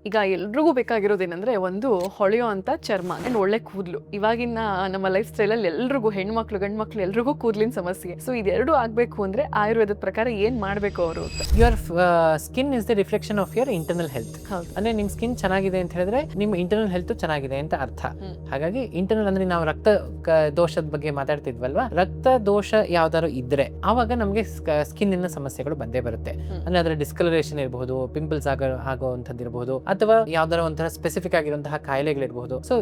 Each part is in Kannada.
ಈಗ ಎಲ್ರಿಗೂ ಬೇಕಾಗಿರೋದೇನೆಂದ್ರೆ ಒಂದು ಹೊಳೆಯೋ ಅಂತ ಚರ್ಮ ಅಂಡ್ ಒಳ್ಳೆ ಕೂದಲು. ಇವಾಗಿನ ನಮ್ಮ ಲೈಫ್ ಸ್ಟೈಲಲ್ಲಿ ಎಲ್ರಿಗೂ ಹೆಣ್ಮಕ್ಳು ಗಂಡ್ಮಕ್ಳು ಎಲ್ರಿಗೂ ಕೂದಲಿನ ಸಮಸ್ಯೆ. ಸೊ ಇದೆರಡು ಆಗ್ಬೇಕು ಅಂದ್ರೆ ಆಯುರ್ವೇದದ ಪ್ರಕಾರ ಏನ್ ಮಾಡ್ಬೇಕು ಅವರು ಅಂತ? Your skin is the reflection of your internal health. ಅಂದ್ರೆ ನಿಮ್ ಸ್ಕಿನ್ ಚೆನ್ನಾಗಿದೆ ಅಂತ ಹೇಳಿದ್ರೆ ನಿಮ್ ಇಂಟರ್ನಲ್ ಹೆಲ್ತ್ ಚೆನ್ನಾಗಿದೆ ಅಂತ ಅರ್ಥ. ಹಾಗಾಗಿ ಇಂಟರ್ನಲ್ ಅಂದ್ರೆ ನಾವು ರಕ್ತ ದೋಷದ ಬಗ್ಗೆ ಮಾತಾಡ್ತಿದ್ವಲ್ವಾ, ರಕ್ತ ದೋಷ ಯಾವ್ದಾದ್ರು ಇದ್ರೆ ಆವಾಗ ನಮ್ಗೆ ಸ್ಕಿನ್ ಇನ ಸಮಸ್ಯೆಗಳು ಬಂದೇ ಬರುತ್ತೆ. ಅಂದ್ರೆ ಅದರ ಡಿಸ್ಕಲರೇಷನ್ ಇರಬಹುದು, ಪಿಂಪಲ್ಸ್ ಆಗುವಂತದ್ದು ಇರಬಹುದು, ಅಥವಾ ಯಾವ್ದಾರ ಒಂಥರ ಸ್ಪೆಸಿಫಿಕ್ ಆಗಿರುವಂತಹ ಕಾಯಿಲೆಗಳಿರಬಹುದು. ಸೊ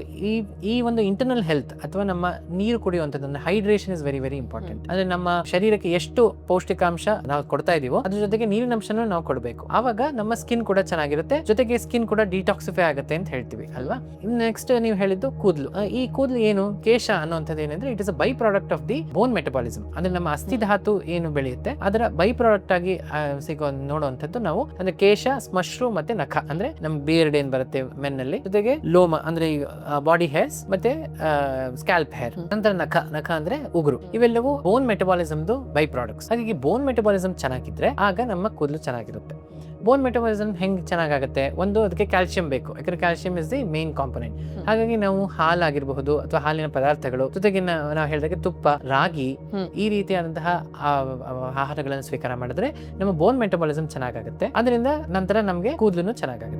ಈ ಒಂದು ಇಂಟರ್ನಲ್ ಹೆಲ್ತ್ ಅಥವಾ ನಮ್ಮ ನೀರು ಕುಡಿಯುವಂತದ್ದು, hydration is very very important. ಅಂದ್ರೆ ನಮ್ಮ ಶರೀರಕ್ಕೆ ಎಷ್ಟು ಪೌಷ್ಟಿಕಾಂಶ ನಾವು ಕೊಡ್ತಾ ಇದೀವೋ ಅದ್ರ ಜೊತೆಗೆ ನೀರಿನ ಅಂಶನೂ ನಾವು ಕೊಡಬೇಕು. ಆವಾಗ ನಮ್ಮ ಸ್ಕಿನ್ ಕೂಡ ಚೆನ್ನಾಗಿರುತ್ತೆ, ಜೊತೆಗೆ ಸ್ಕಿನ್ ಕೂಡ ಡಿಟಾಕ್ಸಿಫೈ ಆಗುತ್ತೆ ಅಂತ ಹೇಳ್ತೀವಿ ಅಲ್ವಾ. ನೆಕ್ಸ್ಟ್ ನೀವು ಹೇಳಿದ್ದು ಕೂದಲು. ಈ ಕೂದಲು ಏನು, ಕೇಶ ಅನ್ನುವಂಥದ್ದು ಏನಂದ್ರೆ it is a by product of the bone metabolism. ಅಂದ್ರೆ ನಮ್ಮ ಅಸ್ಥಿ ಧಾತು ಏನು ಬೆಳೆಯುತ್ತೆ ಅದರ ಬೈ ಪ್ರಾಡಕ್ಟ್ ಆಗಿ ನೋಡುವಂಥದ್ದು ನಾವು ಅಂದ್ರೆ ಕೇಶ, ಶ್ಮಶ್ರು ಮತ್ತೆ ನಖ. ಅಂದ್ರೆ ನಮ್ ಬಿಯರ್ಡ್ ಏನ್ ಬರುತ್ತೆ ಮೆನ್ನಲ್ಲಿ, ಜೊತೆಗೆ ಲೋಮ ಅಂದ್ರೆ ಬಾಡಿ ಹೇರ್ಸ್ ಮತ್ತೆ ಸ್ಕ್ಯಾಲ್ಪ್ ಹೇರ್, ನಂತರ ನಖ ಅಂದ್ರೆ ಉಗುರು. ಇವೆಲ್ಲವೂ ಬೋನ್ ಮೆಟಬಾಲಿಸಮ್ದು ಬೈ ಪ್ರಾಡಕ್ಟ್ಸ್. ಹಾಗಾಗಿ ಬೋನ್ ಮೆಟಬಾಲಿಸಮ್ ಚೆನ್ನಾಗಿದ್ರೆ ಆಗ ನಮ್ಮ ಕೂದಲು ಚೆನ್ನಾಗಿರುತ್ತೆ. ಬೋನ್ ಮೆಟಬಾಲಿಸಮ್ ಹೆಂಗ್ ಚೆನ್ನಾಗುತ್ತೆ? ಒಂದು, ಅದಕ್ಕೆ ಕ್ಯಾಲ್ಸಿಯಂ ಬೇಕು, ಯಾಕಂದ್ರೆ calcium is the main component. ಹಾಗಾಗಿ ನಾವು ಹಾಲಾಗಿರಬಹುದು ಅಥವಾ ಹಾಲಿನ ಪದಾರ್ಥಗಳು, ಜೊತೆಗೆ ನಾವು ಹೇಳಿದಾಗೆ ತುಪ್ಪ, ರಾಗಿ, ಈ ರೀತಿಯಾದಂತಹ ಆಹಾರಗಳನ್ನು ಸ್ವೀಕಾರ ಮಾಡಿದ್ರೆ ನಮ್ಮ ಬೋನ್ ಮೆಟಬಾಲಿಸಮ್ ಚೆನ್ನಾಗುತ್ತೆ. ಅದರಿಂದ ನಂತರ ನಮಗೆ ಕೂದಲು ಚೆನ್ನಾಗುತ್ತೆ.